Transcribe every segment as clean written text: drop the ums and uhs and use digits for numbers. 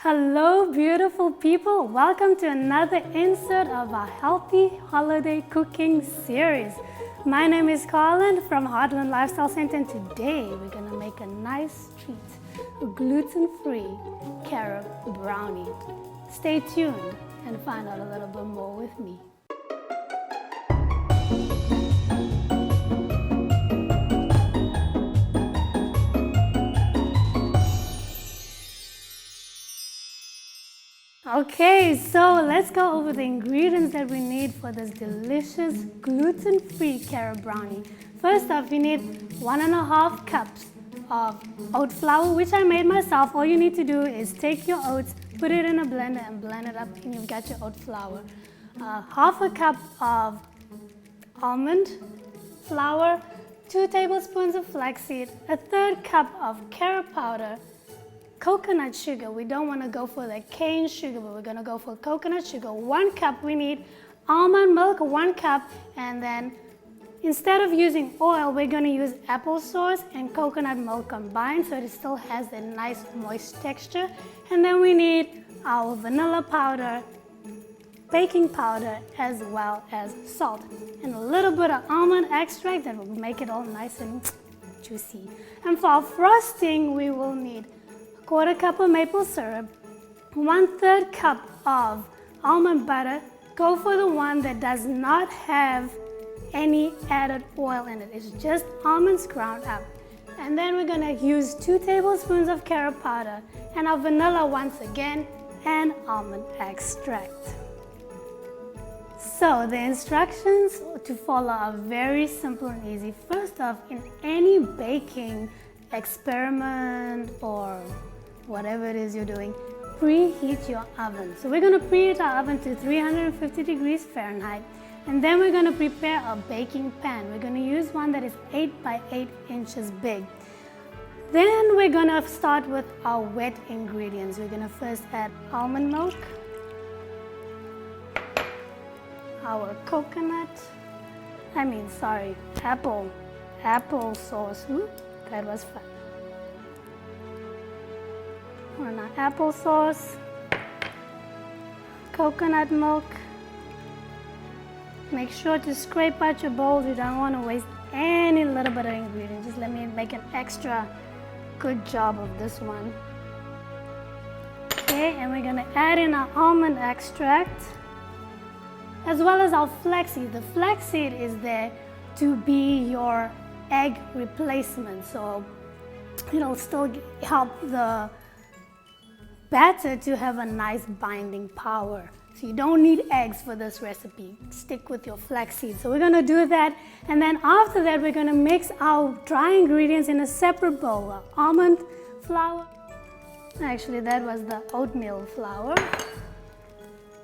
Hello beautiful people, welcome to another insert of our healthy holiday cooking series. My name is Carlynn from Heartland Lifestyle Center, and today we're going to make a nice treat, a gluten-free Carob brownie. Stay tuned and find out a little bit more with me. Okay, so let's go over the ingredients that we need for this delicious gluten-free Carob brownie. First off, you need 1.5 cups of oat flour, which I made myself. All you need to do is take your oats, put it in a blender and blend it up, and you've got your oat flour. 1/2 cup of almond flour, 2 tablespoons of flaxseed, 1/3 cup of Carob powder, coconut sugar. We don't want to go for the cane sugar, but we're going to go for coconut sugar. 1 cup. We need almond milk, 1 cup, and then instead of using oil, we're going to use applesauce and coconut milk combined so it still has a nice moist texture. And then we need our vanilla powder, baking powder, as well as salt, and a little bit of almond extract that will make it all nice and juicy. And for our frosting, we will need 1/4 cup of maple syrup, 1/3 cup of almond butter. Go for the one that does not have any added oil in it. It's just almonds ground up. And then we're going to use 2 tablespoons of Carob powder and our vanilla once again and almond extract. So the instructions to follow are very simple and easy. First off, in any baking experiment or whatever it is you're doing, preheat your oven. So we're going to preheat our oven to 350 degrees Fahrenheit, and then we're going to prepare a baking pan. We're going to use one that is 8 by 8 inches big. Then we're going to start with our wet ingredients. We're going to first add almond milk, our apple sauce. That was fun. On our applesauce, coconut milk. Make sure to scrape out your bowls. You don't want to waste any little bit of ingredient. Just let me make an extra good job of this one. Okay, and we're going to add in our almond extract as well as our flaxseed. The flaxseed is there to be your egg replacement, so it'll still help the batter to have a nice binding power. So you don't need eggs for this recipe. Stick with your flaxseed. So we're going to do that, and then after that we're going to mix our dry ingredients in a separate bowl. Almond flour. Actually, that was the oatmeal flour.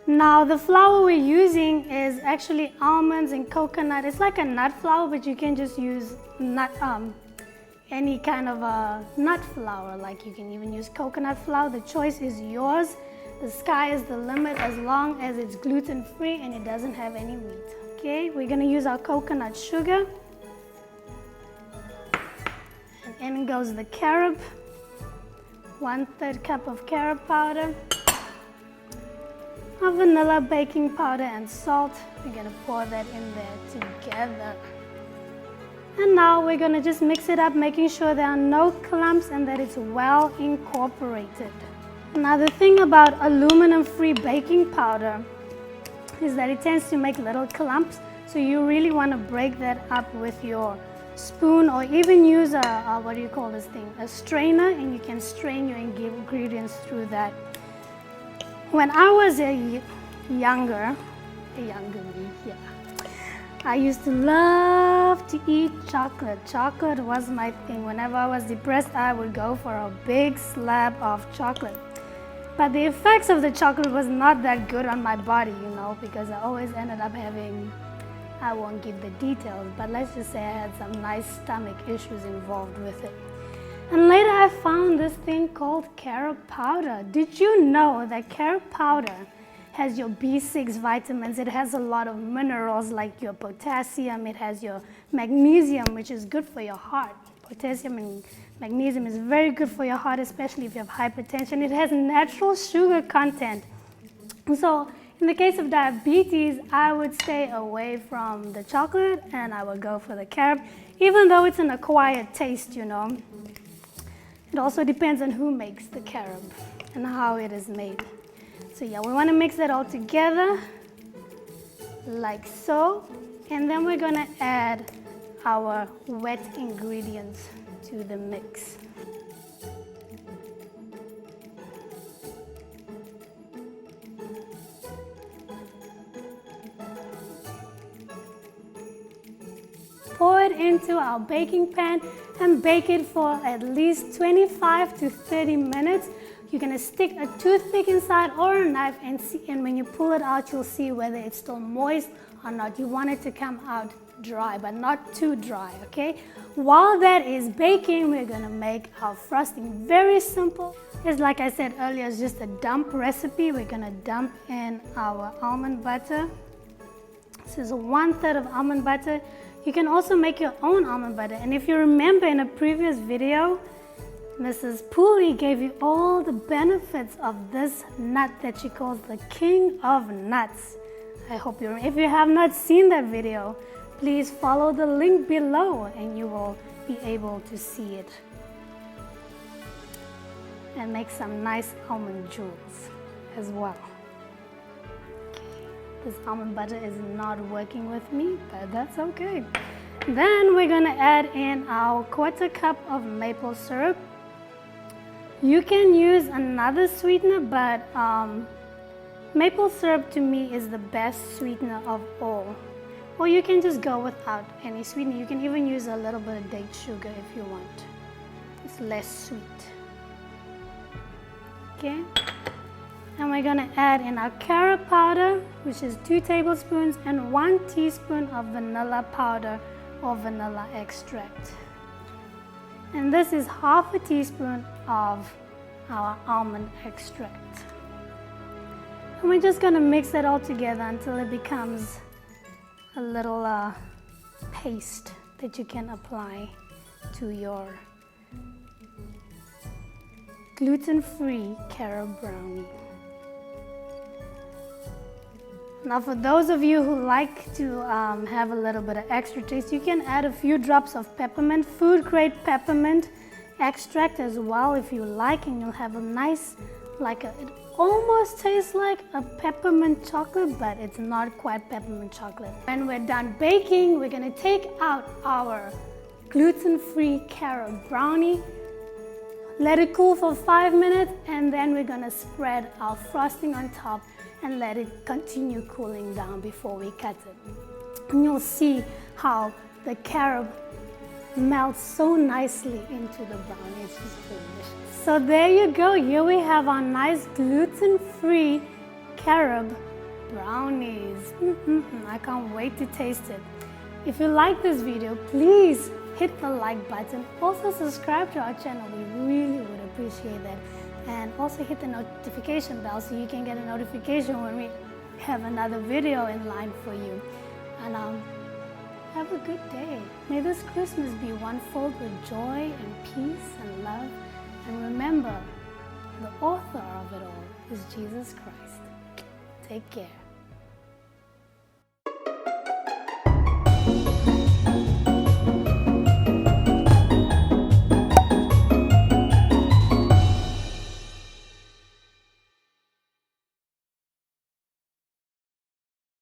Now the flour we're using is actually almonds and coconut. It's like a nut flour, but you can just use any kind of a nut flour, like you can even use coconut flour. The choice is yours. The sky is the limit as long as it's gluten-free and it doesn't have any wheat. Okay, we're going to use our coconut sugar. And in goes the Carob, 1/3 cup of Carob powder, our vanilla, baking powder, and salt. We're going to pour that in there together. And now we're going to just mix it up, making sure there are no clumps and that it's well incorporated. Now the thing about aluminum-free baking powder is that it tends to make little clumps, so you really want to break that up with your spoon, or even use a strainer, and you can strain your ingredients through that. When I was younger me, yeah, I used to love to eat chocolate. Chocolate was my thing. Whenever I was depressed, I would go for a big slab of chocolate. But the effects of the chocolate was not that good on my body, because I always ended up having, I won't give the details, but let's just say I had some nice stomach issues involved with it. And later I found this thing called Carob powder. Did you know that Carob powder has your B6 vitamins? It has a lot of minerals like your potassium. It has your magnesium, which is good for your heart. Potassium and Magnesium is very good for your heart, especially if you have hypertension. It has natural sugar content. So in the case of diabetes, I would stay away from the chocolate and I would go for the carob, even though it's an acquired taste, you know. It also depends on who makes the carob and how it is made. So yeah, we want to mix that all together like so. And then we're going to add our wet ingredients to the mix. Pour it into our baking pan and bake it for at least 25 to 30 minutes. You're going to stick a toothpick inside or a knife and see, and when you pull it out, you'll see whether it's still moist or not. You want it to come out dry, but not too dry, okay? While that is baking, we're going to make our frosting. Very simple. It's like I said earlier, it's just a dump recipe. We're going to dump in our almond butter. This is 1/3 of almond butter. You can also make your own almond butter. And if you remember in a previous video, Mrs. Pooley gave you all the benefits of this nut that she calls the king of nuts. I hope you remember. If you have not seen that video, please follow the link below and you will be able to see it. And make some nice almond jewels as well. This almond butter is not working with me, but that's okay. Then we're going to add in our 1/4 cup of maple syrup. You can use another sweetener, but maple syrup to me is the best sweetener of all. Or you can just go without any sweetener. You can even use a little bit of date sugar if you want. It's less sweet. Okay. And we're going to add in our Carob powder, which is 2 tablespoons, and 1 teaspoon of vanilla powder or vanilla extract. And this is 1/2 teaspoon of our almond extract. And we're just going to mix it all together until it becomes a little paste that you can apply to your gluten-free Carob brownie. Now for those of you who like to have a little bit of extra taste, you can add a few drops of peppermint, food grade peppermint extract as well if you like, and you'll have a nice, it almost tastes like a peppermint chocolate, but it's not quite peppermint chocolate. When we're done baking, we're going to take out our gluten-free Carob brownie, let it cool for 5 minutes, and then we're going to spread our frosting on top and let it continue cooling down before we cut it. And you'll see how the carob melts so nicely into the brownie. It's just delicious. So there you go. Here we have our nice gluten-free carob brownies. I can't wait to taste it. If you like this video, please hit the like button. Also subscribe to our channel. We really would appreciate that. And also hit the notification bell so you can get a notification when we have another video in line for you. And have a good day. May this Christmas be one filled with joy and peace and love. And remember, the author of it all is Jesus Christ. Take care.